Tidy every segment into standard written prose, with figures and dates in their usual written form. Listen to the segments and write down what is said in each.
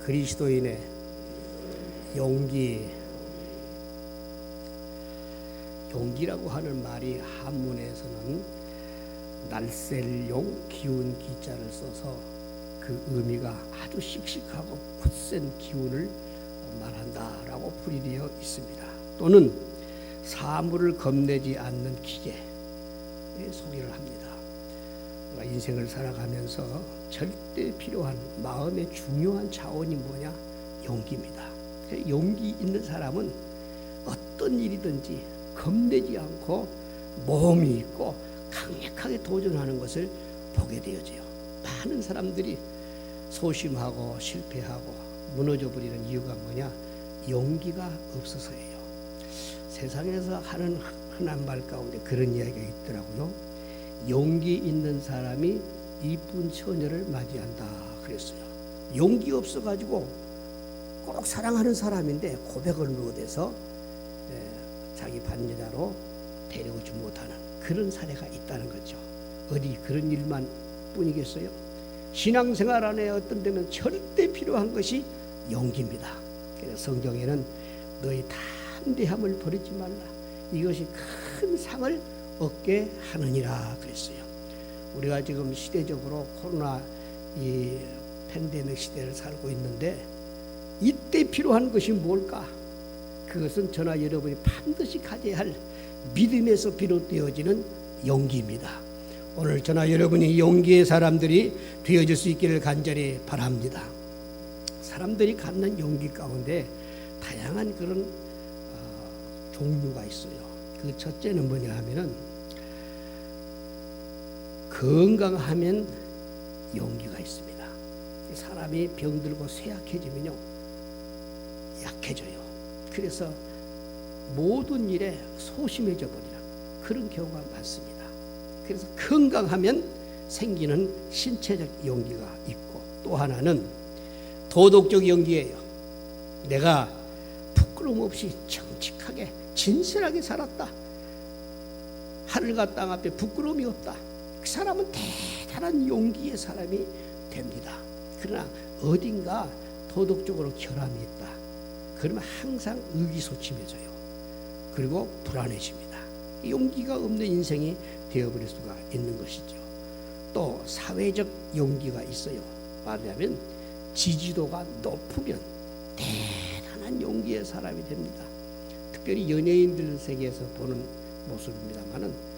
그리스도인의 용기라고 하는 말이 한문에서는 날쌘용 기운 기자를 써서 그 의미가 아주 씩씩하고 굳센 기운을 말한다라고 풀이되어 있습니다. 또는 사물을 겁내지 않는 기계의 소개를 합니다. 우리가 인생을 살아가면서 절대 필요한 마음의 중요한 자원이 뭐냐? 용기입니다. 용기 있는 사람은 어떤 일이든지 겁내지 않고 모험이 있고 강력하게 도전하는 것을 보게 되어져요. 많은 사람들이 소심하고 실패하고 무너져버리는 이유가 뭐냐? 용기가 없어서예요. 세상에서 하는 흔한 말 가운데 그런 이야기가 있더라고요. 용기 있는 사람이 이쁜 처녀를 맞이한다 그랬어요. 용기 없어가지고 꼭 사랑하는 사람인데 고백을 못해서 자기 반여자로 데려오지 못하는 그런 사례가 있다는 거죠. 어디 그런 일만 뿐이겠어요? 신앙생활 안에 어떤 데면 절대 필요한 것이 용기입니다. 그래서 성경에는 너희 담대함을 버리지 말라. 이것이 큰 상을 얻게 하느니라 그랬어요. 우리가 지금 시대적으로 코로나 이 팬데믹 시대를 살고 있는데 이때 필요한 것이 뭘까? 그것은 저나 여러분이 반드시 가져야 할 믿음에서 비롯되어지는 용기입니다. 오늘 저나 여러분이 용기의 사람들이 되어질 수 있기를 간절히 바랍니다. 사람들이 갖는 용기 가운데 다양한 그런 종류가 있어요. 그 첫째는 뭐냐 하면은 건강하면 용기가 있습니다. 사람이 병들고 쇠약해지면요 약해져요. 그래서 모든 일에 소심해져 버리는 그런 경우가 많습니다. 그래서 건강하면 생기는 신체적 용기가 있고, 또 하나는 도덕적 용기예요. 내가 부끄러움 없이 정직하게 진실하게 살았다. 하늘과 땅 앞에 부끄러움이 없다. 그 사람은 대단한 용기의 사람이 됩니다. 그러나 어딘가 도덕적으로 결함이 있다. 그러면 항상 의기소침해져요. 그리고 불안해집니다. 용기가 없는 인생이 되어버릴 수가 있는 것이죠. 또 사회적 용기가 있어요. 말하자면 지지도가 높으면 대단한 용기의 사람이 됩니다. 특별히 연예인들 세계에서 보는 모습입니다만은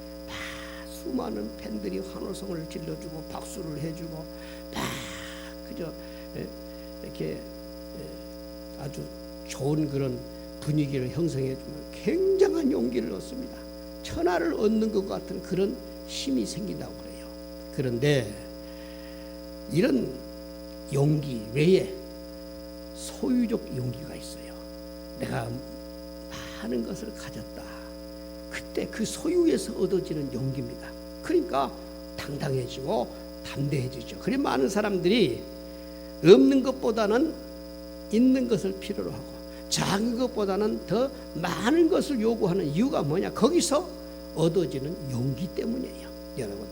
수많은 팬들이 환호성을 질러주고 박수를 해주고 그저 이렇게 아주 좋은 그런 분위기를 형성해주면 굉장한 용기를 얻습니다. 천하를 얻는 것 같은 그런 힘이 생긴다고 그래요. 그런데 이런 용기 외에 소유적 용기가 있어요. 내가 많은 것을 가졌다. 그때 그 소유에서 얻어지는 용기입니다. 그러니까 당당해지고 담대해지죠. 그래 많은 사람들이 없는 것보다는 있는 것을 필요로 하고 작은 것보다는 더 많은 것을 요구하는 이유가 뭐냐? 거기서 얻어지는 용기 때문이에요. 여러분,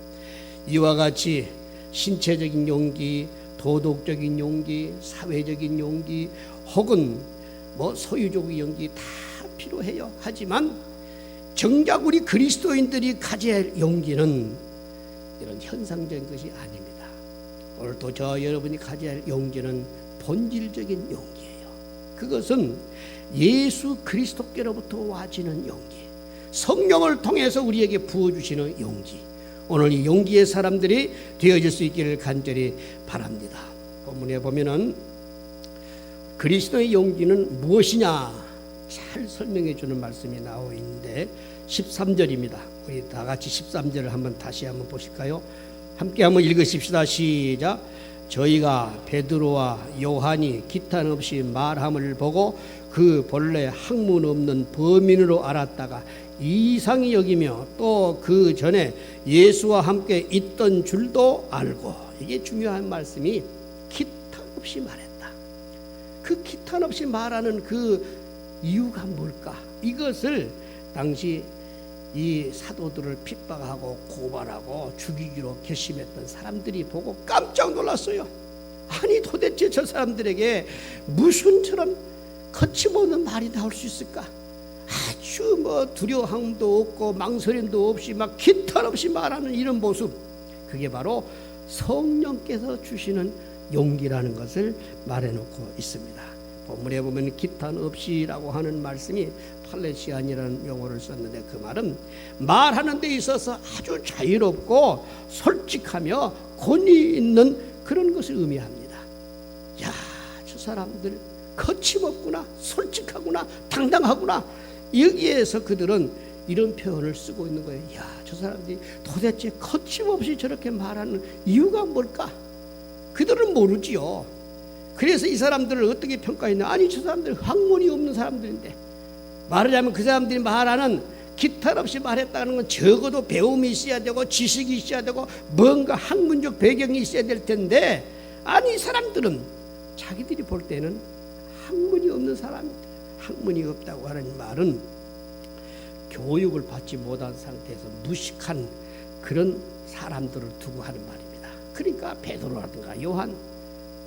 이와 같이 신체적인 용기, 도덕적인 용기, 사회적인 용기 혹은 소유적인 용기 다 필요해요. 하지만 정작 우리 그리스도인들이 가져야 할 용기는 이런 현상적인 것이 아닙니다. 오늘도 저 여러분이 가져야 할 용기는 본질적인 용기예요. 그것은 예수 그리스도께로부터 와지는 용기, 성령을 통해서 우리에게 부어주시는 용기. 오늘 이 용기의 사람들이 되어질 수 있기를 간절히 바랍니다. 본문에 보면은 그리스도의 용기는 무엇이냐 잘 설명해 주는 말씀이 나오고 있는데 13절입니다. 우리 다 같이 13절을 한번 다시 한번 보실까요? 함께 한번 읽으십시다. 시작. 저희가 베드로와 요한이 기탄 없이 말함을 보고 그 본래 학문 없는 범인으로 알았다가 이상히 여기며 또 그 전에 예수와 함께 있던 줄도 알고. 이게 중요한 말씀이 기탄 없이 말했다. 그 기탄 없이 말하는 그 이유가 뭘까? 이것을 당시 이 사도들을 핍박하고 고발하고 죽이기로 결심했던 사람들이 보고 깜짝 놀랐어요. 아니 도대체 저 사람들에게 무슨 저런 거침없는 말이 나올 수 있을까? 아주 두려움도 없고 망설임도 없이 막 기탄 없이 말하는 이런 모습, 그게 바로 성령께서 주시는 용기라는 것을 말해놓고 있습니다. 본문에 보면 기탄 없이라고 하는 말씀이 팔레시안이라는 용어를 썼는데, 그 말은 말하는 데 있어서 아주 자유롭고 솔직하며 권위 있는 그런 것을 의미합니다. 야, 저 사람들 거침없구나, 솔직하구나, 당당하구나. 여기에서 그들은 이런 표현을 쓰고 있는 거예요. 야, 저 사람들이 도대체 거침없이 저렇게 말하는 이유가 뭘까? 그들은 모르지요. 그래서 이 사람들을 어떻게 평가했냐? 아니, 저 사람들 학문이 없는 사람들인데, 말하자면 그 사람들이 말하는 기탄 없이 말했다는 건 적어도 배움이 있어야 되고 지식이 있어야 되고 뭔가 학문적 배경이 있어야 될 텐데, 아니, 이 사람들은 자기들이 볼 때는 학문이 없는 사람인데, 학문이 없다고 하는 말은 교육을 받지 못한 상태에서 무식한 그런 사람들을 두고 하는 말입니다. 그러니까 베드로라든가 요한,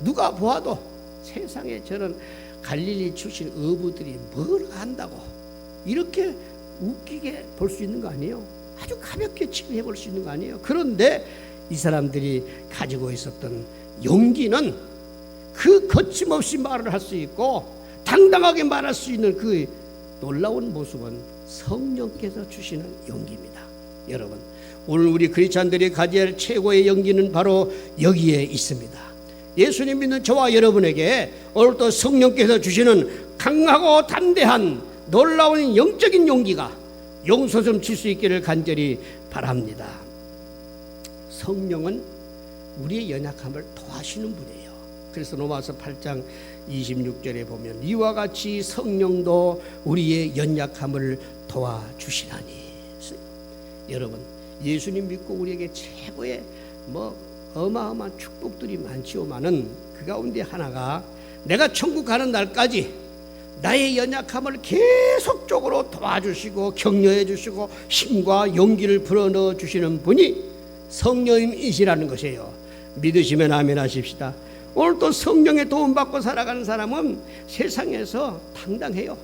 누가 보아도 세상에 저런 갈릴리 출신 어부들이 뭘 안다고 이렇게 웃기게 볼 수 있는 거 아니에요? 아주 가볍게 치부해 볼 수 있는 거 아니에요? 그런데 이 사람들이 가지고 있었던 용기는 그 거침없이 말을 할 수 있고 당당하게 말할 수 있는 그 놀라운 모습은 성령께서 주시는 용기입니다. 여러분, 오늘 우리 크리스찬들이 가져야 할 최고의 용기는 바로 여기에 있습니다. 예수님 믿는 저와 여러분에게 오늘도 성령께서 주시는 강하고 담대한 놀라운 영적인 용기가 용서좀 칠 수 있기를 간절히 바랍니다. 성령은 우리의 연약함을 도와주시는 분이에요. 그래서 로마서 8장 26절에 보면 이와 같이 성령도 우리의 연약함을 도와주시나니. 여러분, 예수님 믿고 우리에게 최고의 어마어마한 축복들이 많지요만은 그 가운데 하나가 내가 천국 가는 날까지 나의 연약함을 계속적으로 도와주시고 격려해 주시고 힘과 용기를 불어넣어 주시는 분이 성령님이시라는 것이에요. 믿으시면 아멘 하십시다. 오늘 또 성령의 도움받고 살아가는 사람은 세상에서 당당해요.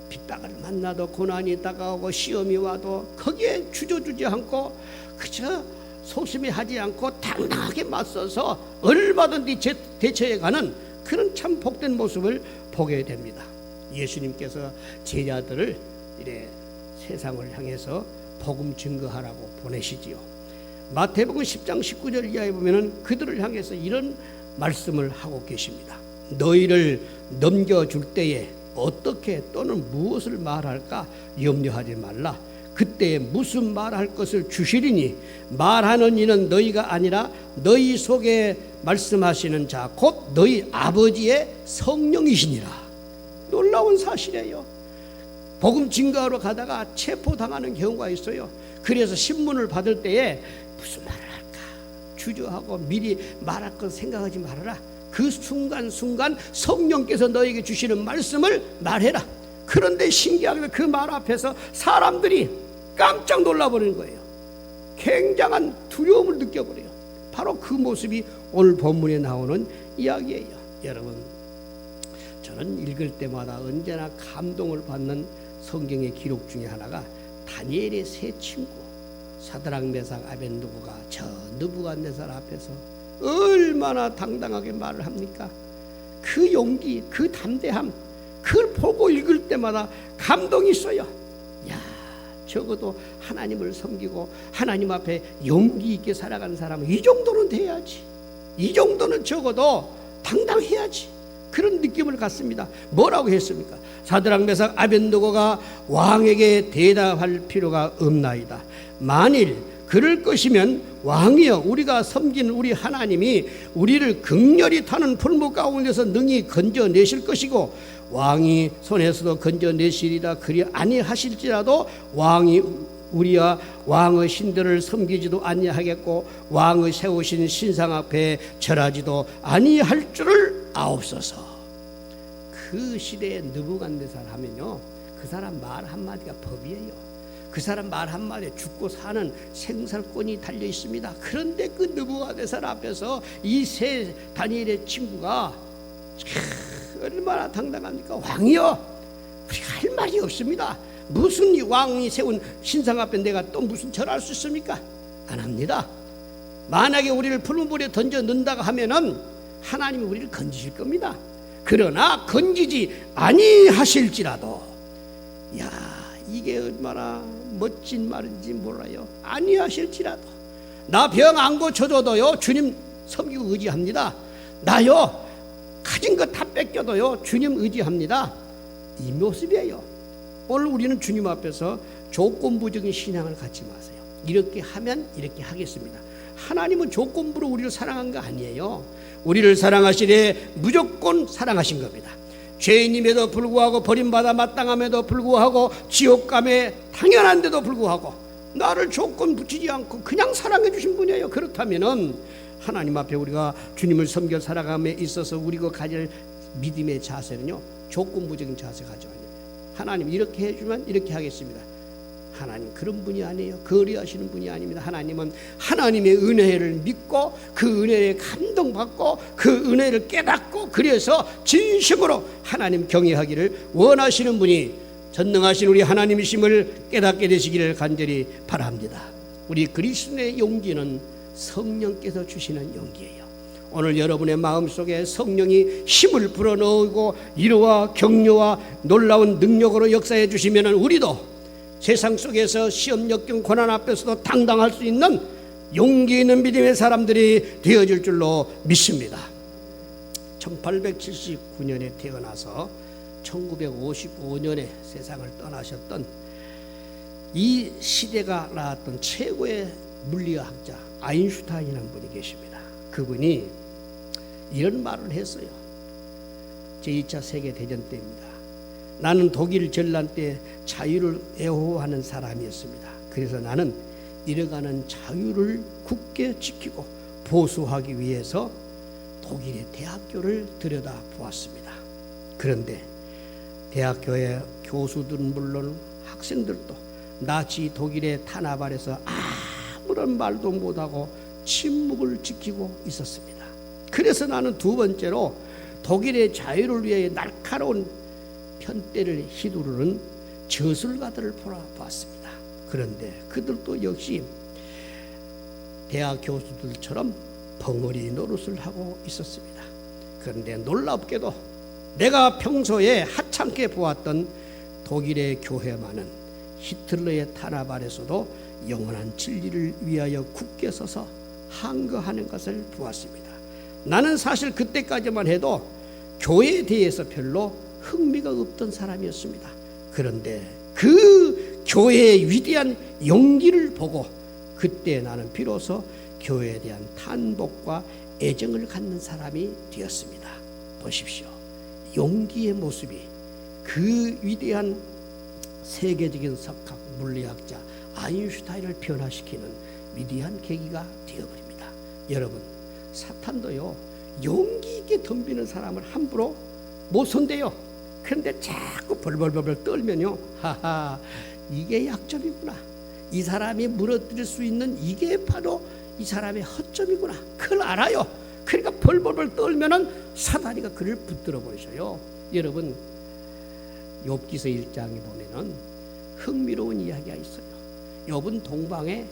핍박을 만나도 고난이 다가오고 시험이 와도 거기에 주저주지 않고 그저 소심해하지 않고 당당하게 맞서서 얼마든지 대처해가는 그런 참 복된 모습을 보게 됩니다. 예수님께서 제자들을 이래 세상을 향해서 복음 증거하라고 보내시지요. 마태복음 10장 19절 이하에 보면은 그들을 향해서 이런 말씀을 하고 계십니다. 너희를 넘겨줄 때에 어떻게 또는 무엇을 말할까 염려하지 말라. 그때 무슨 말할 것을 주시리니 말하는 이는 너희가 아니라 너희 속에 말씀하시는 자 곧 너희 아버지의 성령이시니라. 놀라운 사실이에요. 복음 증거하러 가다가 체포당하는 경우가 있어요. 그래서 신문을 받을 때에 무슨 말을 할까 주저하고 미리 말할 것 생각하지 말아라. 그 순간순간 성령께서 너에게 주시는 말씀을 말해라. 그런데 신기하게 그 말 앞에서 사람들이 깜짝 놀라버리는 거예요. 굉장한 두려움을 느껴버려요. 바로 그 모습이 오늘 본문에 나오는 이야기예요. 여러분, 저는 읽을 때마다 언제나 감동을 받는 성경의 기록 중에 하나가 다니엘의 세 친구 사드락 메삭 아벤느고가 저 느부갓네살 앞에서 얼마나 당당하게 말을 합니까? 그 용기, 그 담대함, 그걸 보고 읽을 때마다 감동이 있어요. 야, 적어도 하나님을 섬기고 하나님 앞에 용기 있게 살아가는 사람은 이 정도는 돼야지. 이 정도는 적어도 당당해야지. 그런 느낌을 갖습니다. 뭐라고 했습니까? 사드락 메삭 아벤느고가 왕에게 대답할 필요가 없나이다. 만일 그럴 것이면 왕이여, 우리가 섬기는 우리 하나님이 우리를 극렬히 타는 풀무 가운데서 능히 건져내실 것이고 왕이 손에서도 건져내시리라. 그리 아니하실지라도 왕이 우리와 왕의 신들을 섬기지도 아니하겠고 왕의 세우신 신상 앞에 절하지도 아니할 줄을 아옵소서. 그 시대에 느부갓네살 하면요, 그 사람 말 한마디가 법이에요. 그 사람 말 한마디에 죽고 사는 생살권이 달려 있습니다. 그런데 그 느부갓네살 앞에서 이 세 다니엘의 친구가 얼마나 당당합니까? 왕이여, 우리가 할 말이 없습니다. 무슨 왕이 세운 신상 앞에 내가 또 무슨 절할 수 있습니까? 안 합니다. 만약에 우리를 푸른 물에 던져 넣는다고 하면은 하나님이 우리를 건지실 겁니다. 그러나 건지지 아니하실지라도, 야, 이게 얼마나 멋진 말인지 몰라요. 아니하실지라도, 나 병 안 고쳐줘도요 주님 섬기고 의지합니다. 나요 가진 거 다 뺏겨도요 주님 의지합니다. 이 모습이에요. 오늘 우리는 주님 앞에서 조건부적인 신앙을 갖지 마세요. 이렇게 하면 이렇게 하겠습니다. 하나님은 조건부로 우리를 사랑한 거 아니에요. 우리를 사랑하시되 무조건 사랑하신 겁니다. 죄인임에도 불구하고, 버림받아 마땅함에도 불구하고, 지옥감에 당연한데도 불구하고 나를 조건 붙이지 않고 그냥 사랑해 주신 분이에요. 그렇다면은 하나님 앞에 우리가 주님을 섬겨 살아감에 있어서 우리가 가질 믿음의 자세는요 조건부적인 자세 가져야 돼요. 하나님 이렇게 해주면 이렇게 하겠습니다. 하나님 그런 분이 아니에요. 거리하시는 분이 아닙니다. 하나님은 하나님의 은혜를 믿고 그 은혜에 감동받고 그 은혜를 깨닫고, 그래서 진심으로 하나님 경외하기를 원하시는 분이 전능하신 우리 하나님이심을 깨닫게 되시기를 간절히 바랍니다. 우리 그리스도의 용기는 성령께서 주시는 용기예요. 오늘 여러분의 마음속에 성령이 힘을 불어넣고 위로와 격려와 놀라운 능력으로 역사해 주시면 우리도 세상 속에서 시험, 역경, 고난 앞에서도 당당할 수 있는 용기 있는 믿음의 사람들이 되어질 줄로 믿습니다. 1879년에 태어나서 1955년에 세상을 떠나셨던 이 시대가 낳았던 최고의 물리학자 아인슈타인이라는 분이 계십니다. 그분이 이런 말을 했어요. 제2차 세계대전 때입니다. 나는 독일 전란 때 자유를 애호하는 사람이었습니다. 그래서 나는 이뤄가는 자유를 굳게 지키고 보수하기 위해서 독일의 대학교를 들여다보았습니다. 그런데 대학교의 교수들은 물론 학생들도 나치 독일의 탄압 아래서 아무런 말도 못하고 침묵을 지키고 있었습니다. 그래서 나는 두 번째로 독일의 자유를 위해 날카로운 편대를 휘두르는 저술가들을 보았습니다. 그런데 그들도 역시 대학 교수들처럼 벙어리 노릇을 하고 있었습니다. 그런데 놀랍게도 내가 평소에 하찮게 보았던 독일의 교회만은 히틀러의 탄압 아래서도 영원한 진리를 위하여 굳게 서서 항거하는 것을 보았습니다. 나는 사실 그때까지만 해도 교회에 대해서 별로 흥미가 없던 사람이었습니다. 그런데 그 교회의 위대한 용기를 보고 그때 나는 비로소 교회에 대한 탄복과 애정을 갖는 사람이 되었습니다. 보십시오. 용기의 모습이 그 위대한 세계적인 석학 물리학자 아인슈타인을 변화시키는 위대한 계기가 되어버립니다. 여러분, 사탄도요 용기 있게 덤비는 사람을 함부로 못 손대요. 그런데 자꾸 벌벌벌 떨면요, 하하, 이게 약점이구나. 이 사람이 무너뜨릴 수 있는 이게 바로 이 사람의 허점이구나. 그걸 알아요. 그러니까 벌벌벌 떨면은 사다리가 그를 붙들어 버리셔요. 여러분, 욥기서 1장에 보면은 흥미로운 이야기가 있어요. 욥은 동방의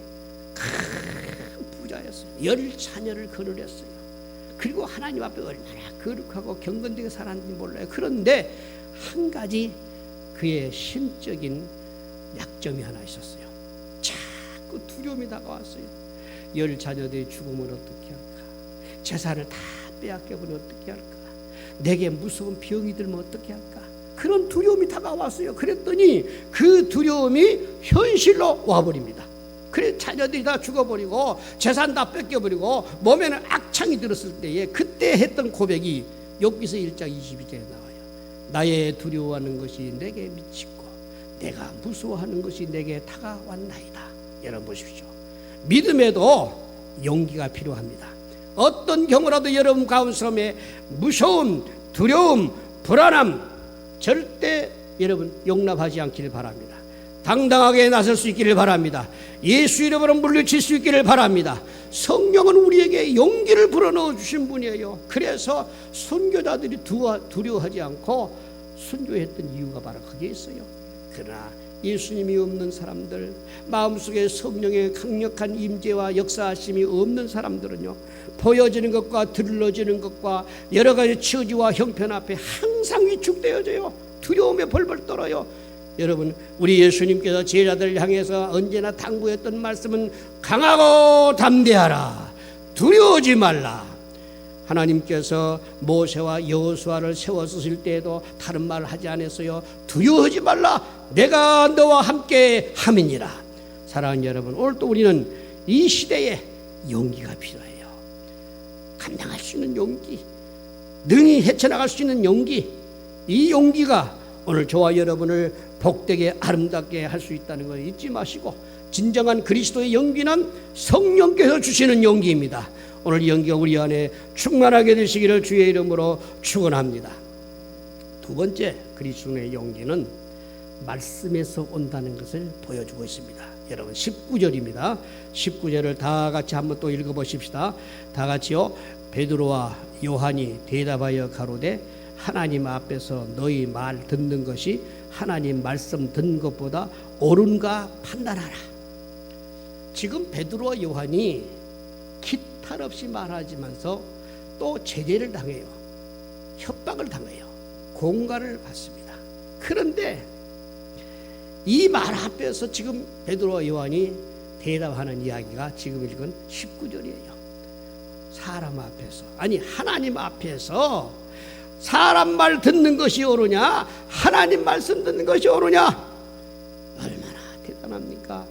큰 부자였어요. 10자녀를 거느렸어요. 그리고 하나님 앞에 얼마나 거룩하고 경건되게 살았는지 몰라요. 그런데 한 가지 그의 심적인 약점이 하나 있었어요. 자꾸 두려움이 다가왔어요. 10자녀들이 죽으면 어떻게 할까? 재산을 다 빼앗겨버리면 어떻게 할까? 내게 무서운 병이 들면 어떻게 할까? 그런 두려움이 다가왔어요. 그랬더니 그 두려움이 현실로 와버립니다. 그래 자녀들이 다 죽어버리고 재산 다 뺏겨버리고 몸에는 악창이 들었을 때에 그때 했던 고백이 욥기서 1장 22절에 나와요. 나의 두려워하는 것이 내게 미치고 내가 무서워하는 것이 내게 다가왔나이다. 여러분 보십시오. 믿음에도 용기가 필요합니다. 어떤 경우라도 여러분 가운데 무서움, 두려움, 불안함 절대 여러분 용납하지 않기를 바랍니다. 당당하게 나설 수 있기를 바랍니다. 예수 이름으로 물리칠 수 있기를 바랍니다. 성령은 우리에게 용기를 불어넣어 주신 분이에요. 그래서 선교자들이 두려워하지 않고 선교했던 이유가 바로 거기에 있어요. 그러나 예수님이 없는 사람들, 마음속에 성령의 강력한 임재와 역사하심이 없는 사람들은요, 보여지는 것과 들러지는 것과 여러 가지 처지와 형편 앞에 항상 위축되어져요. 두려움에 벌벌 떨어요. 여러분, 우리 예수님께서 제자들을 향해서 언제나 당부했던 말씀은 강하고 담대하라, 두려워하지 말라. 하나님께서 모세와 여호수아를 세워 쓰실 때에도 다른 말을 하지 않았어요. 두려워하지 말라, 내가 너와 함께 함이니라. 사랑하는 여러분, 오늘 또 우리는 이 시대에 용기가 필요해요. 감당할 수 있는 용기, 능히 헤쳐나갈 수 있는 용기, 이 용기가 오늘 저와 여러분을 복되게 아름답게 할 수 있다는 걸 잊지 마시고, 진정한 그리스도의 용기는 성령께서 주시는 용기입니다. 오늘 이 용기가 우리 안에 충만하게 되시기를 주의 이름으로 축원합니다. 두 번째, 그리스도의 용기는 말씀에서 온다는 것을 보여주고 있습니다. 여러분, 19절입니다. 19절을 다 같이 한번 또 읽어보십시다. 다 같이요. 베드로와 요한이 대답하여 가로되 하나님 앞에서 너희 말 듣는 것이 하나님 말씀 듣는 것보다 옳은가 판단하라. 지금 베드로와 요한이 기탈 없이 말하지만서 또 제재를 당해요. 협박을 당해요. 공갈을 받습니다. 그런데 이 말 앞에서 지금 베드로와 요한이 대답하는 이야기가 지금 읽은 19절이에요. 사람 앞에서, 아니 하나님 앞에서 사람 말 듣는 것이 옳으냐, 하나님 말씀 듣는 것이 옳으냐, 얼마나 대단합니까?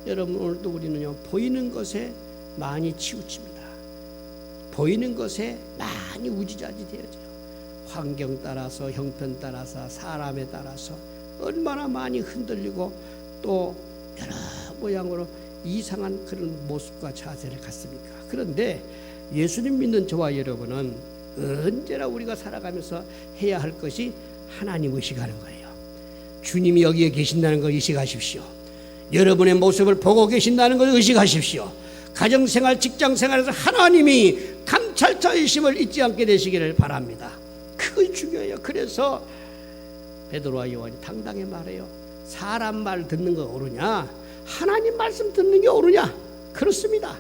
여러분, 오늘도 우리는요, 보이는 것에 많이 치우칩니다. 보이는 것에 많이 우지자지 되어져요. 환경 따라서, 형편 따라서, 사람에 따라서 얼마나 많이 흔들리고 또 여러 모양으로 이상한 그런 모습과 자세를 갖습니까? 그런데 예수님 믿는 저와 여러분은 언제나 우리가 살아가면서 해야 할 것이 하나님 의식하는 거예요. 주님이 여기에 계신다는 걸 의식하십시오. 여러분의 모습을 보고 계신다는 걸 의식하십시오. 가정생활, 직장생활에서 하나님이 감찰자이심을 잊지 않게 되시기를 바랍니다. 그것이 중요해요. 그래서 베드로와 요한이 당당히 말해요. 사람 말 듣는 거 옳으냐, 하나님 말씀 듣는 게 옳으냐? 그렇습니다.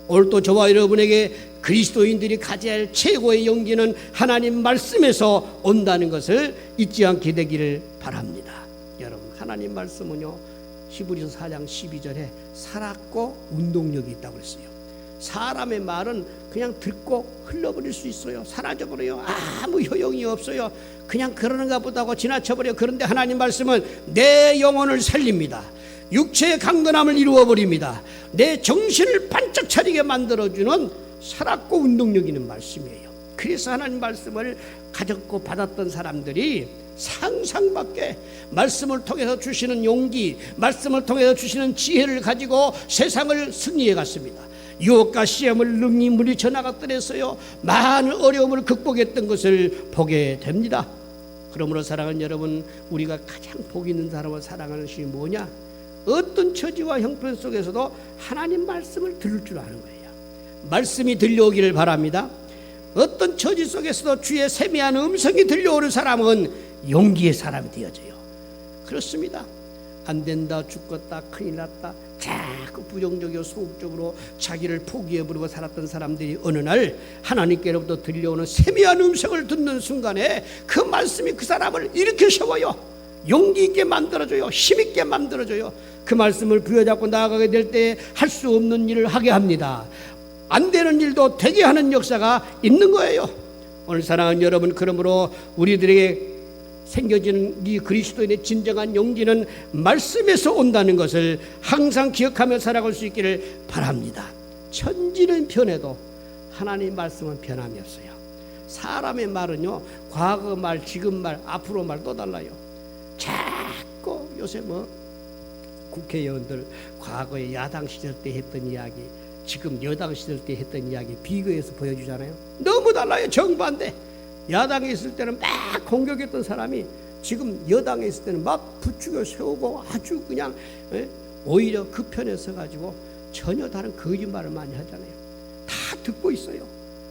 오늘 또 저와 여러분에게 그리스도인들이 가져야 할 최고의 용기는 하나님 말씀에서 온다는 것을 잊지 않게 되기를 바랍니다. 여러분, 하나님 말씀은요, 히브리서 4장 12절에 살았고 운동력이 있다고 그랬어요. 사람의 말은 그냥 듣고 흘러버릴 수 있어요. 사라져버려요. 아무 효용이 없어요. 그냥 그러는가 보다 하고 지나쳐버려요. 그런데 하나님 말씀은 내 영혼을 살립니다. 육체의 강건함을 이루어버립니다. 내 정신을 반짝 차리게 만들어주는 살았고 운동력 있는 말씀이에요. 그래서 하나님 말씀을 가졌고 받았던 사람들이 상상밖에 말씀을 통해서 주시는 용기, 말씀을 통해서 주시는 지혜를 가지고 세상을 승리해 갔습니다. 유혹과 시험을 능히 물리쳐 나갔더랬어요. 많은 어려움을 극복했던 것을 보게 됩니다. 그러므로 사랑하는 여러분, 우리가 가장 복 있는 사람을 사랑하는 것이 뭐냐? 어떤 처지와 형편 속에서도 하나님 말씀을 들을 줄 아는 거예요. 말씀이 들려오기를 바랍니다. 어떤 처지 속에서도 주의 세미한 음성이 들려오는 사람은 용기의 사람이 되어져요. 그렇습니다. 안 된다, 죽겠다, 큰일 났다, 자꾸 부정적이고 소극적으로 자기를 포기해버리고 살았던 사람들이 어느 날 하나님께로부터 들려오는 세미한 음성을 듣는 순간에 그 말씀이 그 사람을 일으켜 세워요. 용기 있게 만들어줘요. 힘있게 만들어줘요. 그 말씀을 부여잡고 나아가게 될 때 할 수 없는 일을 하게 합니다. 안 되는 일도 되게 하는 역사가 있는 거예요. 오늘 사랑하는 여러분, 그러므로 우리들에게 생겨지는 이 그리스도인의 진정한 용기는 말씀에서 온다는 것을 항상 기억하며 살아갈 수 있기를 바랍니다. 천지는 변해도 하나님 말씀은 변함이 없어요. 사람의 말은요, 과거 말, 지금 말, 앞으로 말 또 달라요. 자꾸 요새 국회의원들 과거에 야당 시절 때 했던 이야기, 지금 여당 시절 때 했던 이야기 비교해서 보여주잖아요. 너무 달라요. 정반대. 야당에 있을 때는 막 공격했던 사람이 지금 여당에 있을 때는 막 부추겨 세우고 아주 그냥 오히려 그 편에 서가지고 전혀 다른 거짓말을 많이 하잖아요. 다 듣고 있어요.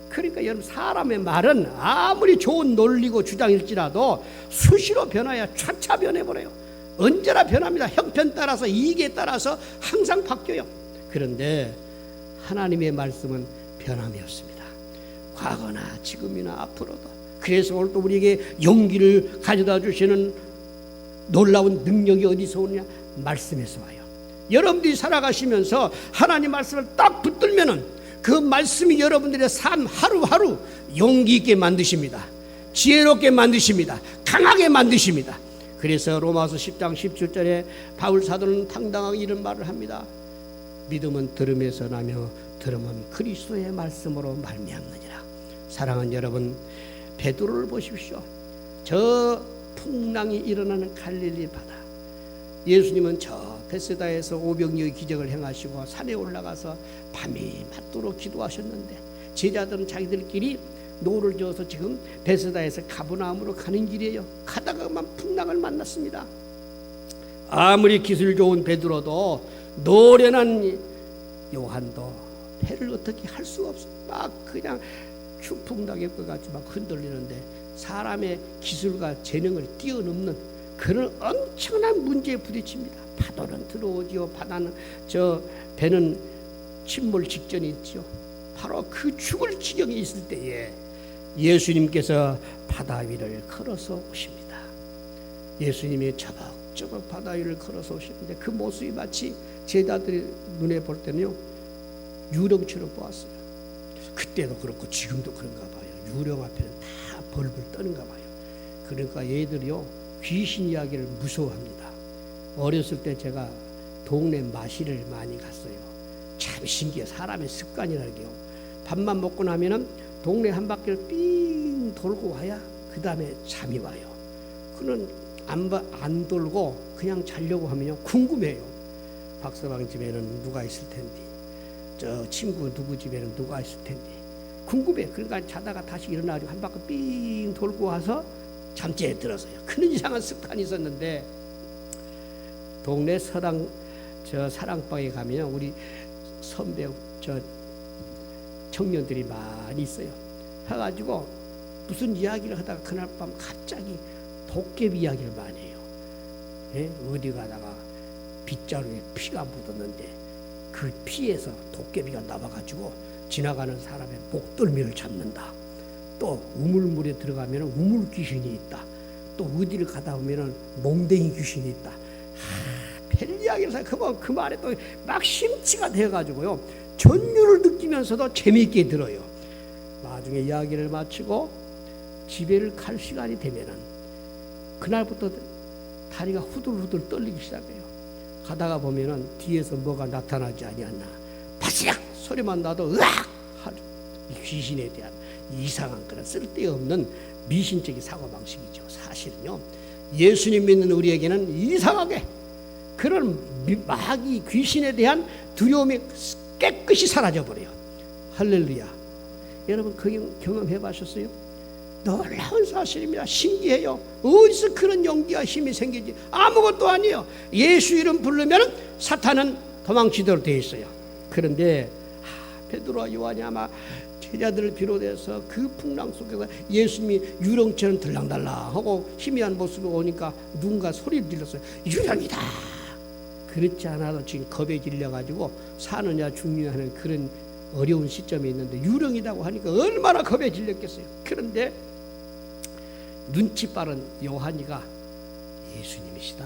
그러니까 여러분, 사람의 말은 아무리 좋은 논리고 주장일지라도 수시로 변화야 차차 변해버려요. 언제나 변합니다. 형편 따라서, 이익에 따라서 항상 바뀌어요. 그런데 하나님의 말씀은 변함이 없습니다. 과거나 지금이나 앞으로도. 그래서 오늘도 우리에게 용기를 가져다 주시는 놀라운 능력이 어디서 오느냐? 말씀에서 와요. 여러분들이 살아가시면서 하나님 말씀을 딱 붙들면은 그 말씀이 여러분들의 삶 하루하루 용기 있게 만드십니다. 지혜롭게 만드십니다. 강하게 만드십니다. 그래서 로마서 10장 17절에 바울 사도는 당당하게 이런 말을 합니다. 믿음은 들음에서 나며 들음은 그리스도의 말씀으로 말미암느니라. 사랑하는 여러분, 베드로를 보십시오. 저 풍랑이 일어나는 갈릴리 바다, 예수님은 저 베세다에서 오병이어의 기적을 행하시고 산에 올라가서 밤이 맞도록 기도하셨는데 제자들은 자기들끼리 노를 저어서 지금 베세다에서 가버나움으로 가는 길이에요. 가다가만 풍랑을 만났습니다. 아무리 기술 좋은 베드로도 노련한 요한도 배를 어떻게 할 수가 없어. 막 그냥 추풍낙엽 같이 막 흔들리는데 사람의 기술과 재능을 뛰어넘는 그런 엄청난 문제에 부딪힙니다. 파도는 들어오지요. 바다는 저 배는 침몰 직전에 있지요. 바로 그 죽을 지경에 있을 때에 예수님께서 바다 위를 걸어서 오십니다. 예수님이 저벅저벅 바다 위를 걸어서 오시는데 그 모습이 마치 제자들이 눈에 볼 때는요 유령처럼 보았어요. 그때도 그렇고 지금도 그런가 봐요. 유령 앞에는 다 벌벌 떠는가 봐요. 그러니까 얘들이요 귀신 이야기를 무서워합니다. 어렸을 때 제가 동네 마실을 많이 갔어요. 참 신기해. 사람의 습관이라는 게요. 밥만 먹고 나면은 동네 한 바퀴를 삥 돌고 와야 그 다음에 잠이 와요. 그는 안 돌고 그냥 자려고 하면요 궁금해요. 박서방 집에는 누가 있을 텐데, 저 친구 누구 집에는 누가 있을 텐데 궁금해. 그러니까 자다가 다시 일어나가지고 한 바퀴 삥 돌고 와서 잠재에 들어서요. 그런 이상한 습관이 있었는데 동네 서당 저 사랑방에 가면 우리 선배 저 청년들이 많이 있어요. 해가지고 무슨 이야기를 하다가 그날 밤 갑자기 도깨비 이야기를 많이 해요. 예? 어디 가다가 빗자루에 피가 묻었는데 그 피에서 도깨비가 나와가지고 지나가는 사람의 목덜미를 잡는다. 또 우물물에 들어가면 우물 귀신이 있다. 또 어디를 가다 보면 몽댕이 귀신이 있다. 별 이야기를 해서 그 말에 또 막 심취가 되어가지고요 전율을 느끼면서도 재미있게 들어요. 나중에 이야기를 마치고 집에를 갈 시간이 되면은 그날부터 다리가 후들후들 떨리기 시작해요. 가다가 보면은 뒤에서 뭐가 나타나지 아니었나. 바스락 소리만 나도 으악 하는 이 귀신에 대한 이상한 그런 쓸데없는 미신적인 사고방식이죠. 사실은요 예수님 믿는 우리에게는 이상하게 그런 마귀 귀신에 대한 두려움이 깨끗이 사라져버려요. 할렐루야. 여러분 그 경험해 보셨어요? 놀라운 사실입니다. 신기해요. 어디서 그런 용기와 힘이 생기지? 아무것도 아니에요. 예수 이름 부르면 사탄은 도망치도록 되어 있어요. 그런데 베드로와 요한이 아마 제자들을 비롯해서 그 풍랑 속에서 예수님이 유령처럼 들랑달랑하고 희미한 모습으로 오니까 누군가 소리를 질렀어요. 유령이다. 그렇지 않아도 지금 겁에 질려가지고 사느냐 죽느냐 하는 그런 어려운 시점에 있는데 유령이라고 하니까 얼마나 겁에 질렸겠어요. 그런데 눈치 빠른 요한이가 예수님이시다.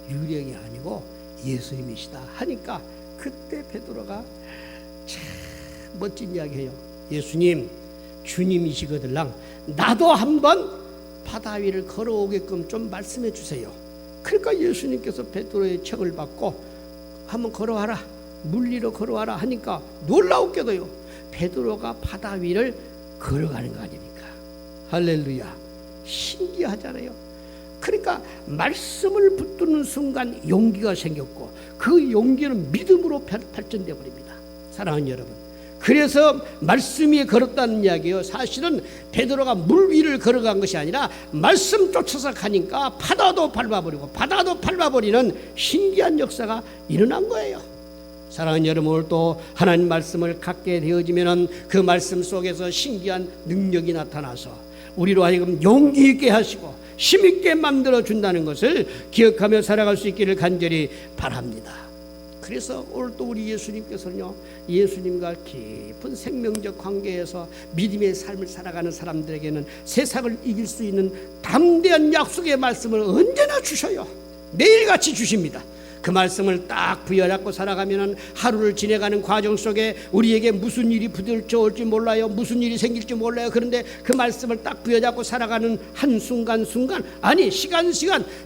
유령이 아니고 예수님이시다 하니까 그때 베드로가 참 멋진 이야기해요. 예수님 주님이시거들랑 나도 한번 바다 위를 걸어오게끔 좀 말씀해 주세요. 그러니까 예수님께서 베드로의 척을 받고 한번 걸어와라, 물 위로 걸어와라 하니까 놀라웠게도요 베드로가 바다 위를 걸어가는 거 아닙니까? 할렐루야. 신기하잖아요. 그러니까 말씀을 붙드는 순간 용기가 생겼고 그 용기는 믿음으로 발전되어 버립니다. 사랑하는 여러분, 그래서 말씀 위에 걸었다는 이야기예요. 사실은 베드로가 물 위를 걸어간 것이 아니라 말씀 쫓아서 가니까 바다도 밟아버리고 바다도 밟아버리는 신기한 역사가 일어난 거예요. 사랑하는 여러분, 오늘 또 하나님 말씀을 갖게 되어지면 그 말씀 속에서 신기한 능력이 나타나서 우리로 하여금 용기 있게 하시고 힘 있게 만들어 준다는 것을 기억하며 살아갈 수 있기를 간절히 바랍니다. 그래서 오늘 또 우리 예수님께서는요, 예수님과 깊은 생명적 관계에서 믿음의 삶을 살아가는 사람들에게는 세상을 이길 수 있는 담대한 약속의 말씀을 언제나 주셔요. 매일같이 주십니다. 그 말씀을 딱 부여잡고 살아가면 하루를 지내가는 과정 속에 우리에게 무슨 일이 부딪혀올지 몰라요. 무슨 일이 생길지 몰라요. 그런데 그 말씀을 딱 부여잡고 살아가는 한순간순간, 아니 시간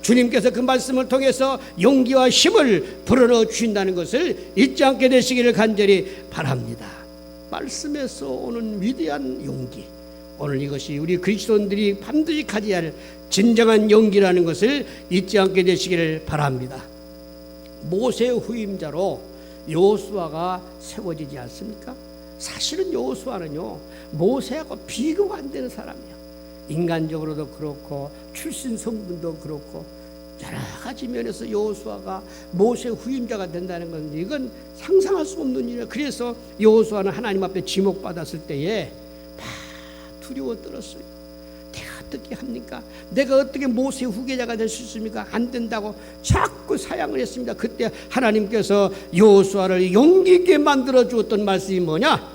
주님께서 그 말씀을 통해서 용기와 힘을 불어넣어 주신다는 것을 잊지 않게 되시기를 간절히 바랍니다. 말씀에서 오는 위대한 용기, 오늘 이것이 우리 그리스도인들이 반드시 가져야 할 진정한 용기라는 것을 잊지 않게 되시기를 바랍니다. 모세의 후임자로 여호수아가 세워지지 않습니까? 사실은 여호수아는요, 모세하고 비교가 안 되는 사람이에요. 인간적으로도 그렇고 출신 성분도 그렇고 여러 가지 면에서 여호수아가 모세의 후임자가 된다는 건 이건 상상할 수 없는 일이에요. 그래서 여호수아는 하나님 앞에 지목받았을 때에 막 두려워 떨었어요. 내가 어떻게 합니까? 내가 어떻게 모세의 후계자가 될 수 있습니까? 안 된다고 자꾸 사양을 했습니다. 그때 하나님께서 여호수아를 용기 있게 만들어 주었던 말씀이 뭐냐?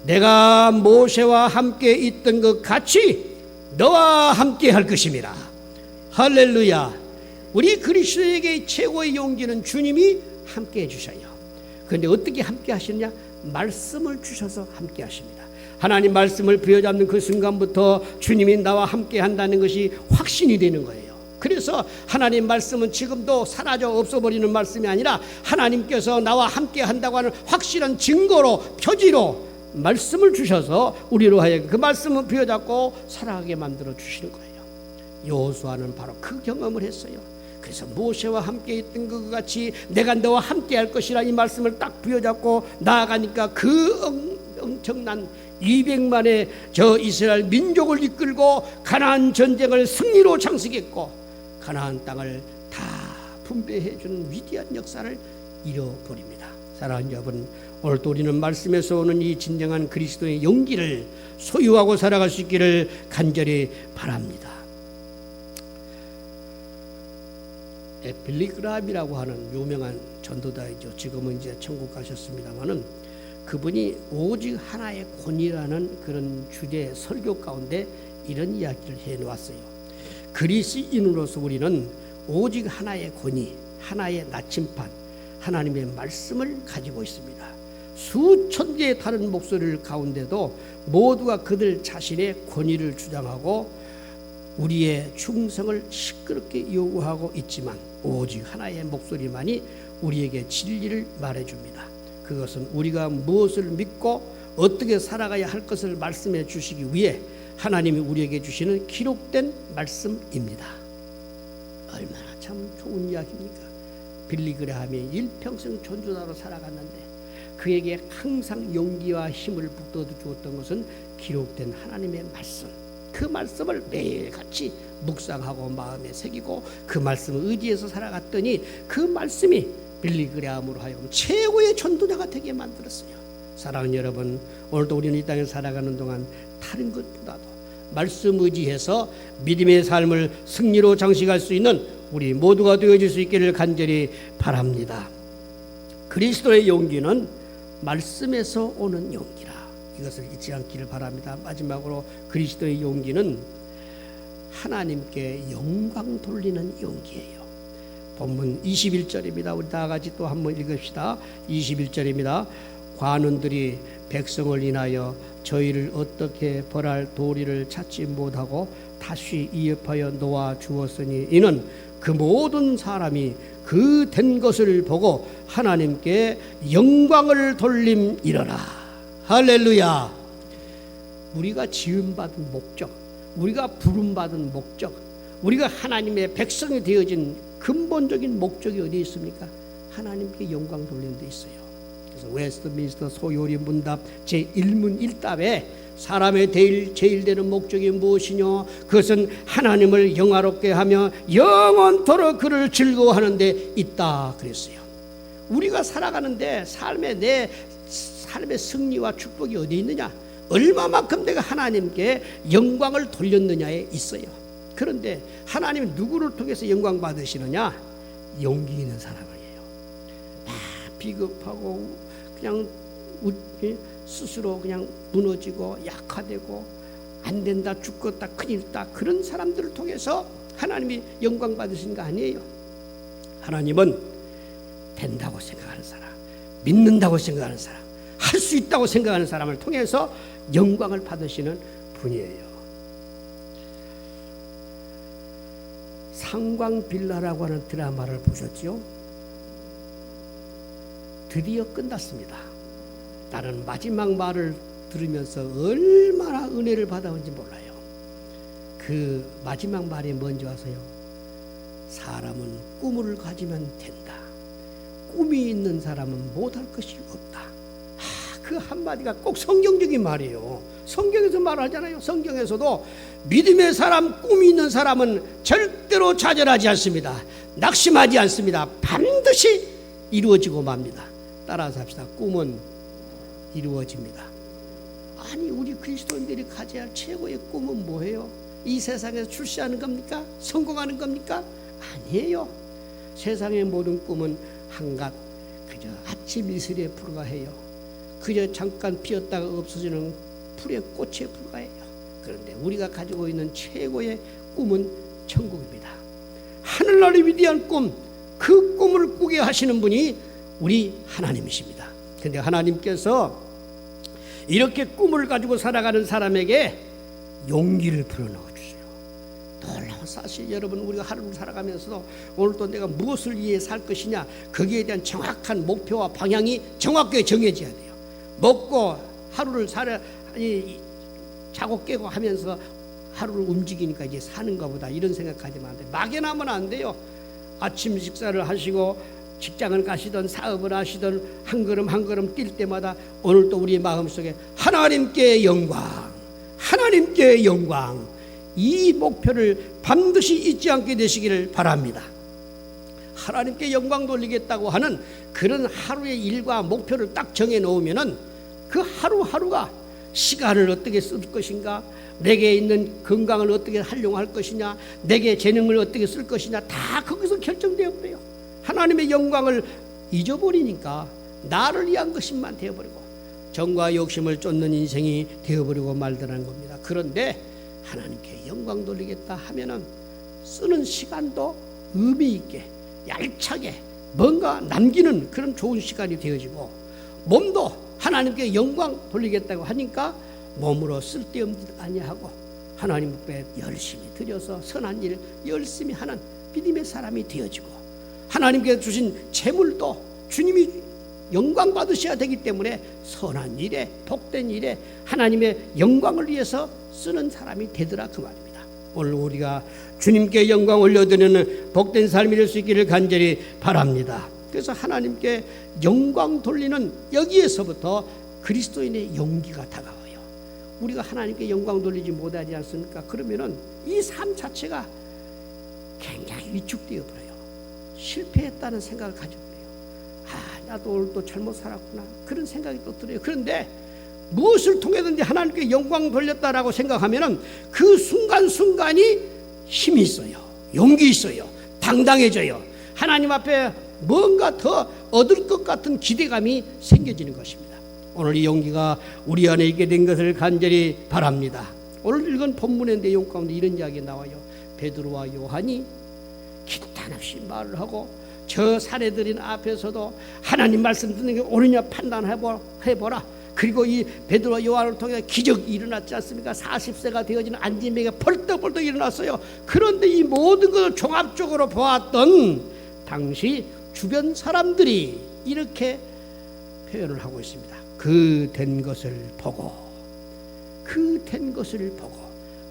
내가 모세와 함께 있던 것 같이 너와 함께 할 것입니다. 할렐루야. 우리 그리스도에게 최고의 용기는 주님이 함께 해주셔요. 그런데 어떻게 함께 하시느냐? 말씀을 주셔서 함께 하십니다. 하나님 말씀을 부여잡는 그 순간부터 주님이 나와 함께 한다는 것이 확신이 되는 거예요. 그래서 하나님 말씀은 지금도 사라져 없어버리는 말씀이 아니라 하나님께서 나와 함께 한다고 하는 확실한 증거로, 표지로 말씀을 주셔서 우리로 하여금 그 말씀을 부여잡고 살아가게 만들어 주시는 거예요. 여호수아는 바로 그 경험을 했어요. 그래서 모세와 함께 있던 것 같이 내가 너와 함께 할 것이라 이 말씀을 딱 부여잡고 나아가니까 그 엄청난 200만의 저 이스라엘 민족을 이끌고 가나안 전쟁을 승리로 장식했고 가나안 땅을 다 분배해 주는 위대한 역사를 이뤄버립니다. 사랑하는 여러분, 오늘도 우리는 말씀에서 오는 이 진정한 그리스도의 용기를 소유하고 살아갈 수 있기를 간절히 바랍니다. 빌리 그라함이라고 하는 유명한 전도자이죠. 지금은 이제 천국 가셨습니다마는 그분이 오직 하나의 권위라는 그런 주제 설교 가운데 이런 이야기를 해놓았어요. 그리스인으로서 우리는 오직 하나의 권위, 하나의 나침판, 하나님의 말씀을 가지고 있습니다. 수천 개의 다른 목소리를 가운데도 모두가 그들 자신의 권위를 주장하고 우리의 충성을 시끄럽게 요구하고 있지만 오직 하나의 목소리만이 우리에게 진리를 말해줍니다. 그것은 우리가 무엇을 믿고 어떻게 살아가야 할 것을 말씀해 주시기 위해 하나님이 우리에게 주시는 기록된 말씀입니다. 얼마나 참 좋은 이야기입니까? 빌리 그레함이 일평생 전도자로 살아갔는데 그에게 항상 용기와 힘을 북돋워주었던 것은 기록된 하나님의 말씀. 그 말씀을 매일같이 묵상하고 마음에 새기고 그 말씀을 의지해서 살아갔더니 그 말씀이 빌리 그레함으로 하여금 최고의 전도자가 되게 만들었어요. 사랑하는 여러분, 오늘도 우리는 이 땅에 살아가는 동안 다른 것보다도 말씀 의지해서 믿음의 삶을 승리로 장식할 수 있는 우리 모두가 되어질 수 있기를 간절히 바랍니다. 그리스도의 용기는 말씀에서 오는 용기라. 이것을 잊지 않기를 바랍니다. 마지막으로 그리스도의 용기는 하나님께 영광 돌리는 용기예요. 본문 21절입니다. 우리 다 같이 또 한번 읽읍시다. 21절입니다. 관원들이 백성을 인하여 저희를 어떻게 벌할 도리를 찾지 못하고 다시 이협하여 놓아 주었으니 이는 그 모든 사람이 그 된 것을 보고 하나님께 영광을 돌림이러라. 할렐루야. 우리가 지음받은 목적, 우리가 부름받은 목적, 우리가 하나님의 백성이 되어진 근본적인 목적이 어디 있습니까? 하나님께 영광 돌리는 데 있어요. 그래서 웨스트민스터 소요리 문답 제1문 1답에 사람의 제일 되는 목적이 무엇이냐? 그것은 하나님을 영화롭게 하며 영원토록 그를 즐거워하는 데 있다 그랬어요. 우리가 살아가는데 내 삶의 승리와 축복이 어디 있느냐? 얼마만큼 내가 하나님께 영광을 돌렸느냐에 있어요. 그런데 하나님은 누구를 통해서 영광 받으시느냐? 용기 있는 사람이에요. 비겁하고 그냥 스스로 그냥 무너지고 약화되고 안 된다, 죽겠다, 큰일이다, 그런 사람들을 통해서 하나님이 영광 받으신 거 아니에요. 하나님은 된다고 생각하는 사람, 믿는다고 생각하는 사람, 할 수 있다고 생각하는 사람을 통해서 영광을 받으시는 분이에요. 상광빌라라고 하는 드라마를 보셨죠? 드디어 끝났습니다. 나는 마지막 말을 들으면서 얼마나 은혜를 받아온지 몰라요. 그 마지막 말이 뭔지 아세요? 사람은 꿈을 가지면 된다. 꿈이 있는 사람은 못할 것이 없다. 그 한마디가 꼭 성경적인 말이에요. 성경에서 말하잖아요. 성경에서도 믿음의 사람, 꿈이 있는 사람은 절대로 좌절하지 않습니다. 낙심하지 않습니다. 반드시 이루어지고 맙니다. 따라서 합시다. 꿈은 이루어집니다. 아니, 우리 그리스도인들이 가져야 할 최고의 꿈은 뭐예요? 이 세상에서 출세하는 겁니까? 성공하는 겁니까? 아니에요. 세상의 모든 꿈은 한갓 그저 아침 이슬에 불과해요. 그저 잠깐 피었다가 없어지는 풀의 꽃에 불과해요. 그런데 우리가 가지고 있는 최고의 꿈은 천국입니다. 하늘나라를 위대한 꿈, 그 꿈을 꾸게 하시는 분이 우리 하나님이십니다. 그런데 하나님께서 이렇게 꿈을 가지고 살아가는 사람에게 용기를 불어넣어 주세요. 놀라운 사실, 여러분, 우리가 하루를 살아가면서도 오늘 또 내가 무엇을 위해 살 것이냐, 거기에 대한 정확한 목표와 방향이 정확하게 정해져야 돼요. 먹고 하루를 자고 깨고 하면서 하루를 움직이니까 이제 사는가 보다, 이런 생각하지만 안 돼요. 막연하면 안 돼요. 아침 식사를 하시고 직장을 가시든 사업을 하시든 한 걸음 한 걸음 뛸 때마다 오늘도 우리 마음속에 하나님께 영광, 하나님께 영광, 이 목표를 반드시 잊지 않게 되시기를 바랍니다. 하나님께 영광 돌리겠다고 하는 그런 하루의 일과 목표를 딱 정해 놓으면은 그 하루하루가 시간을 어떻게 쓸 것인가, 내게 있는 건강을 어떻게 활용할 것이냐, 내게 재능을 어떻게 쓸 것이냐, 다 거기서 결정되어 버려요. 하나님의 영광을 잊어버리니까 나를 위한 것만 되어버리고 정과 욕심을 쫓는 인생이 되어버리고 말더라는 겁니다. 그런데 하나님께 영광 돌리겠다 하면은 쓰는 시간도 의미 있게 얄차게 뭔가 남기는 그런 좋은 시간이 되어지고, 몸도 하나님께 영광 돌리겠다고 하니까 몸으로 쓸데없는 짓 아니하고 하나님 앞에 열심히 들여서 선한 일 열심히 하는 믿음의 사람이 되어지고, 하나님께 주신 재물도 주님이 영광 받으셔야 되기 때문에 선한 일에, 복된 일에 하나님의 영광을 위해서 쓰는 사람이 되더라, 그 말입니다. 오늘 우리가 주님께 영광 올려드리는 복된 삶이 될 수 있기를 간절히 바랍니다. 그래서 하나님께 영광 돌리는 여기에서부터 그리스도인의 용기가 다가와요. 우리가 하나님께 영광 돌리지 못하지 않습니까? 그러면은 이 삶 자체가 굉장히 위축되어 버려요. 실패했다는 생각을 가지고 버려요. 나도 오늘 또 잘못 살았구나, 그런 생각이 또 들어요. 그런데 무엇을 통해든지 하나님께 영광 돌렸다라고 생각하면은 그 순간순간이 힘이 있어요. 용기 있어요. 당당해져요. 하나님 앞에 뭔가 더 얻을 것 같은 기대감이 생겨지는 것입니다. 오늘 이 용기가 우리 안에 있게 된 것을 간절히 바랍니다. 오늘 읽은 본문의 내용 가운데 이런 이야기 나와요. 베드로와 요한이 기탄 없이 말을 하고 저 사례들인 앞에서도 하나님 말씀 듣는 게 옳으냐 판단해보라. 그리고 이 베드로와 요한을 통해 기적이 일어났지 않습니까? 40세가 되어지는 안지매가 벌떡벌떡 일어났어요. 그런데 이 모든 것을 종합적으로 보았던 당시 주변 사람들이 이렇게 표현을 하고 있습니다. 그 된 것을 보고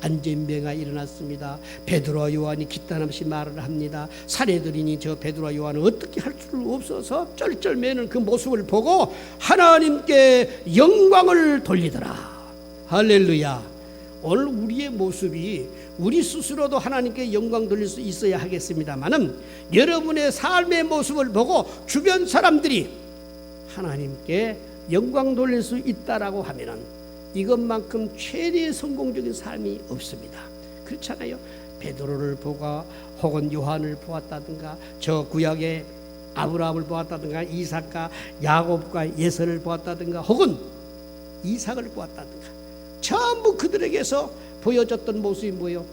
안전병가 일어났습니다. 베드로와 요한이 기탄 없이 말을 합니다. 사례들이니 저 베드로와 요한은 어떻게 할 수 없어서 쩔쩔매는 그 모습을 보고 하나님께 영광을 돌리더라. 할렐루야. 오늘 우리의 모습이 우리 스스로도 하나님께 영광 돌릴 수 있어야 하겠습니다마는 여러분의 삶의 모습을 보고 주변 사람들이 하나님께 영광 돌릴 수 있다라고 하면은 이것만큼 최대의 성공적인 삶이 없습니다. 그렇잖아요. 베드로를 보고 혹은 요한을 보았다든가 저 구약의 아브라함을 보았다든가 이삭과 야곱과 예서를 보았다든가 혹은 이삭을 보았다든가 전부 그들에게서 보여줬던 모습이 뭐예요?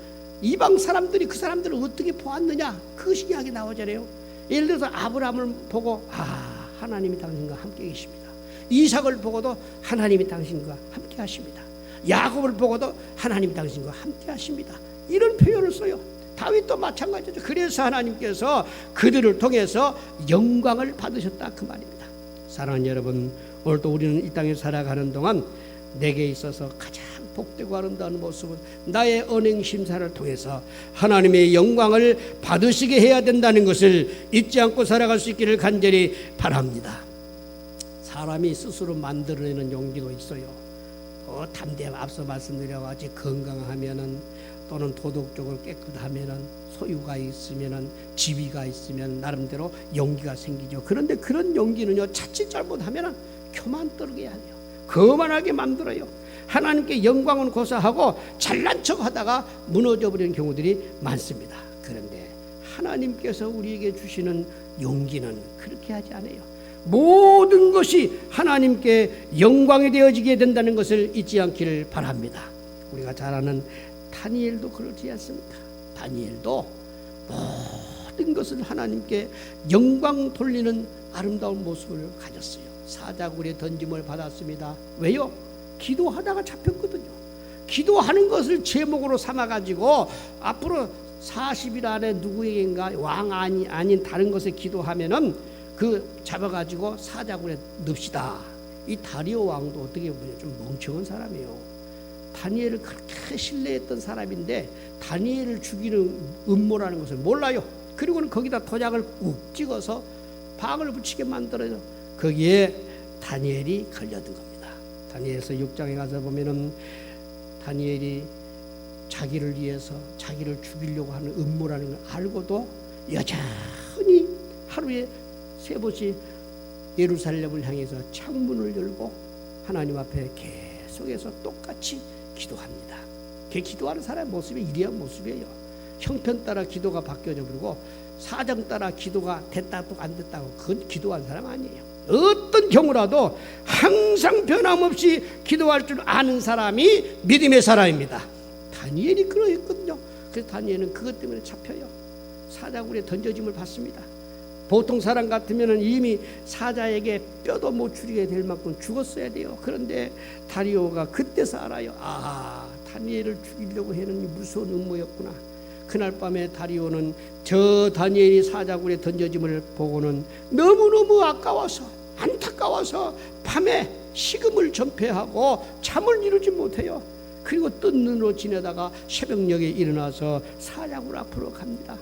이방 사람들이 그 사람들을 어떻게 보았느냐 그것이 이야기 나오잖아요. 예를 들어서 아브라함을 보고 하나님이 당신과 함께 계십니다. 이삭을 보고도 하나님이 당신과 함께 하십니다. 야곱을 보고도 하나님이 당신과 함께 하십니다. 이런 표현을 써요. 다윗도 마찬가지죠. 그래서 하나님께서 그들을 통해서 영광을 받으셨다 그 말입니다. 사랑하는 여러분, 오늘도 우리는 이 땅에 살아가는 동안 내게 있어서 가장 복되고 아름다운 모습은 나의 언행 심사를 통해서 하나님의 영광을 받으시게 해야 된다는 것을 잊지 않고 살아갈 수 있기를 간절히 바랍니다. 사람이 스스로 만들어내는 용기도 있어요. 담대하게 앞서 말씀드려가지고 건강하면은 또는 도덕적으로 깨끗하면은 소유가 있으면은 지위가 있으면 나름대로 용기가 생기죠. 그런데 그런 용기는요 자칫 잘못하면은 교만 떨게 해요. 거만하게 만들어요. 하나님께 영광은 고사하고 잘난 척하다가 무너져버리는 경우들이 많습니다. 그런데 하나님께서 우리에게 주시는 용기는 그렇게 하지 않아요. 모든 것이 하나님께 영광이 되어지게 된다는 것을 잊지 않기를 바랍니다. 우리가 잘 아는 다니엘도 그렇지 않습니까? 다니엘도 모든 것을 하나님께 영광 돌리는 아름다운 모습을 가졌어요. 사자굴에 던짐을 받았습니다. 왜요? 기도하다가 잡혔거든요. 기도하는 것을 제목으로 삼아가지고 앞으로 40일 안에 누구에게인가 왕 아닌 다른 것에 기도하면은 그 잡아가지고 사자굴에 넣읍시다. 이 다리오 왕도 어떻게 보면 좀 멍청한 사람이에요. 다니엘을 그렇게 신뢰했던 사람인데 다니엘을 죽이는 음모라는 것을 몰라요. 그리고는 거기다 도장을 꾹 찍어서 박을 붙이게 만들어요. 거기에 다니엘이 걸려든 겁니다. 다니엘서 6장에 가서 보면은 다니엘이 자기를 위해서 자기를 죽이려고 하는 음모라는 걸 알고도 여전히 하루에 3번씩 예루살렘을 향해서 창문을 열고 하나님 앞에 계속해서 똑같이 기도합니다. 그 기도하는 사람의 모습이 이러한 모습이에요. 형편 따라 기도가 바뀌어져 버리고 사정 따라 기도가 됐다 또 안 됐다고 그건 기도한 사람 아니에요. 어떤 경우라도 항상 변함없이 기도할 줄 아는 사람이 믿음의 사람입니다. 다니엘이 그러했거든요. 그래서 다니엘은 그것 때문에 잡혀요. 사자굴에 던져짐을 받습니다. 보통 사람 같으면 이미 사자에게 뼈도 못 추리게 될 만큼 죽었어야 돼요. 그런데 다리오가 그때서 알아요. 다니엘을 죽이려고 하는 무서운 음모였구나. 그날 밤에 다리오는 저 다니엘이 사자굴에 던져짐을 보고는 너무너무 아까워서 안타까워서 밤에 식음을 전폐하고 잠을 이루지 못해요. 그리고 뜬 눈으로 지내다가 새벽녘에 일어나서 사자굴 앞으로 갑니다.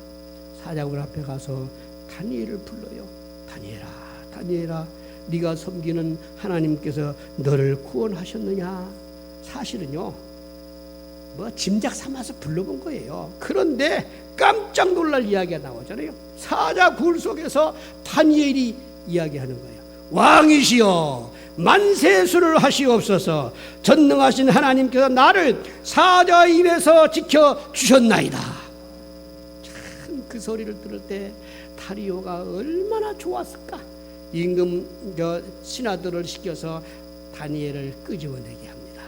사자굴 앞에 가서 다니엘을 불러요. 다니엘아, 다니엘아, 네가 섬기는 하나님께서 너를 구원하셨느냐? 사실은요, 짐작 삼아서 불러본 거예요. 그런데 깜짝 놀랄 이야기가 나오잖아요. 사자굴 속에서 다니엘이 이야기하는 거예요. 왕이시여, 만세수를 하시옵소서. 전능하신 하나님께서 나를 사자 입에서 지켜주셨나이다. 참, 그 소리를 들을 때 다리오가 얼마나 좋았을까. 임금 신하들을 시켜서 다니엘을 끄집어내게 합니다.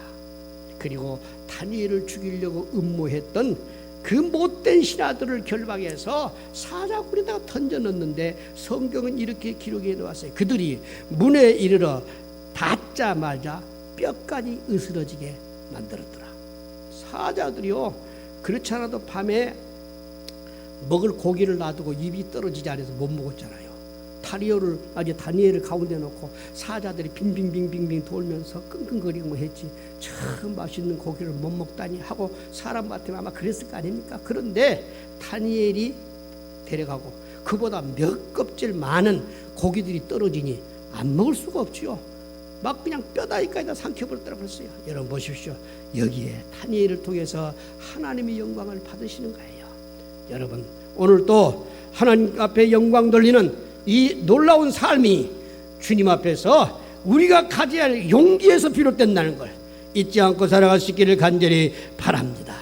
그리고 다니엘을 죽이려고 음모했던 그 못된 신하들을 결박해서 사자굴에다가 던져넣는데 성경은 이렇게 기록해 놓았어요. 그들이 문에 이르러 닿자마자 뼈까지 으스러지게 만들었더라. 사자들이요, 그렇지 않아도 밤에 먹을 고기를 놔두고 입이 떨어지지 않아서 못 먹었잖아요. 다니엘을 가운데 놓고 사자들이 빙빙빙빙빙 돌면서 끙끙거리고 했지. 참 맛있는 고기를 못 먹다니 하고 사람 같으면 아마 그랬을 거 아닙니까? 그런데 다니엘이 데려가고 그보다 몇 껍질 많은 고기들이 떨어지니 안 먹을 수가 없지요. 막 그냥 뼈다귀까지 다 삼켜버렸다고 그랬어요. 여러분 보십시오. 여기에 다니엘을 통해서 하나님의 영광을 받으시는 거예요. 여러분 오늘 또 하나님 앞에 영광 돌리는 이 놀라운 삶이 주님 앞에서 우리가 가져야 할 용기에서 비롯된다는 걸 잊지 않고 살아갈 수 있기를 간절히 바랍니다.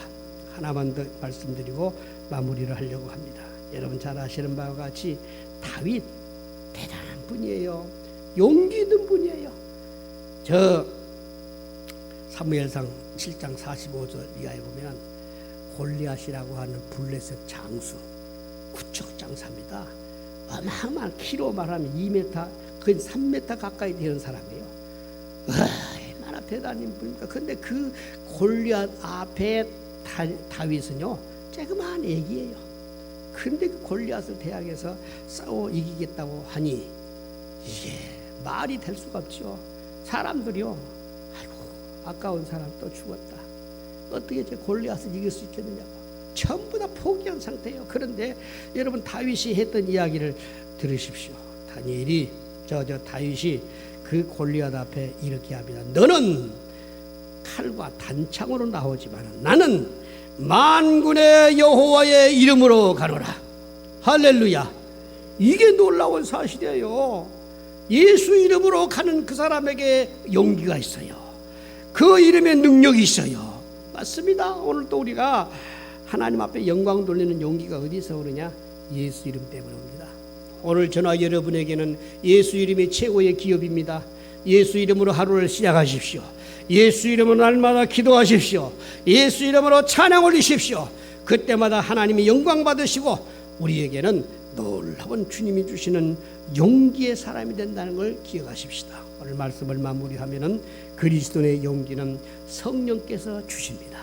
하나만 더 말씀드리고 마무리를 하려고 합니다. 여러분 잘 아시는 바와 같이 다윗 대단한 분이에요. 용기 있는 분이에요. 저 사무엘상 7장 45절 이하에 보면 골리앗이라고 하는 블레셋 장수 구척장사입니다. 어마어마한 키로 말하면 2m 거의 3m 가까이 되는 사람이에요. 얼마나 대단한 분입니까? 근데 그 골리앗 앞에 다윗은요 조그마한 애기예요. 근데 그 골리앗을 대항해서 싸워 이기겠다고 하니 이게 말이 될 수가 없죠. 사람들이요, 아이고 아까운 사람 또 죽었다. 어떻게 저 골리앗을 이길 수 있겠느냐고 전부 다 포기한 상태예요. 그런데 여러분 다윗이 했던 이야기를 들으십시오. 다윗이 그 골리앗 앞에 이렇게 합니다. 너는 칼과 단창으로 나오지만 나는 만군의 여호와의 이름으로 가노라. 할렐루야. 이게 놀라운 사실이에요. 예수 이름으로 가는 그 사람에게 용기가 있어요. 그 이름에 능력이 있어요. 맞습니다. 오늘 또 우리가 하나님 앞에 영광 돌리는 용기가 어디서 오느냐? 예수 이름 때문에 옵니다. 오늘 저나 여러분에게는 예수 이름이 최고의 기업입니다. 예수 이름으로 하루를 시작하십시오. 예수 이름으로 날마다 기도하십시오. 예수 이름으로 찬양 올리십시오. 그때마다 하나님이 영광 받으시고 우리에게는 놀라운 주님이 주시는 용기의 사람이 된다는 걸 기억하십시다. 오늘 말씀을 마무리하면은 그리스도의 용기는 성령께서 주십니다.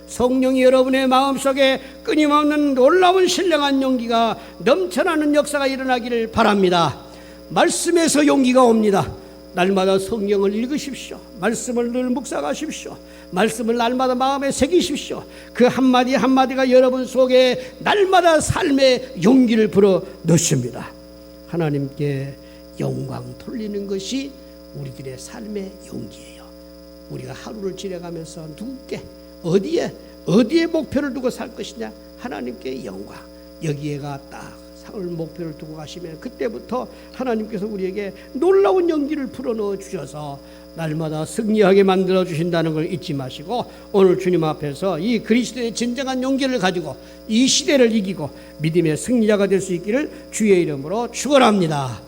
성령이 여러분의 마음속에 끊임없는 놀라운 신령한 용기가 넘쳐나는 역사가 일어나기를 바랍니다. 말씀에서 용기가 옵니다. 날마다 성경을 읽으십시오. 말씀을 늘 묵상하십시오. 말씀을 날마다 마음에 새기십시오. 그 한마디 한마디가 여러분 속에 날마다 삶의 용기를 불어 넣습니다. 하나님께 영광 돌리는 것이 우리들의 삶의 용기예요. 우리가 하루를 지내가면서 누구께 어디에 목표를 두고 살 것이냐? 하나님께 영광. 여기에가 딱 상을 목표를 두고 가시면 그때부터 하나님께서 우리에게 놀라운 용기를 불어넣어 주셔서 날마다 승리하게 만들어 주신다는 걸 잊지 마시고 오늘 주님 앞에서 이 그리스도의 진정한 용기를 가지고 이 시대를 이기고 믿음의 승리자가 될 수 있기를 주의 이름으로 축원합니다.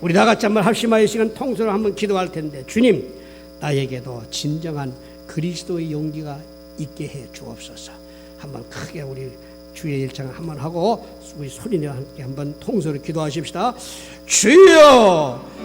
우리 다 같이 한번 합심하여 시간 통성으로 한번 기도할 텐데 주님 나에게도 진정한 그리스도의 용기가 있게 해 주옵소서. 한번 크게 우리 주의 일창 한번 하고 우리 소리내와 함께 한번 통성으로 기도하십시다. 주여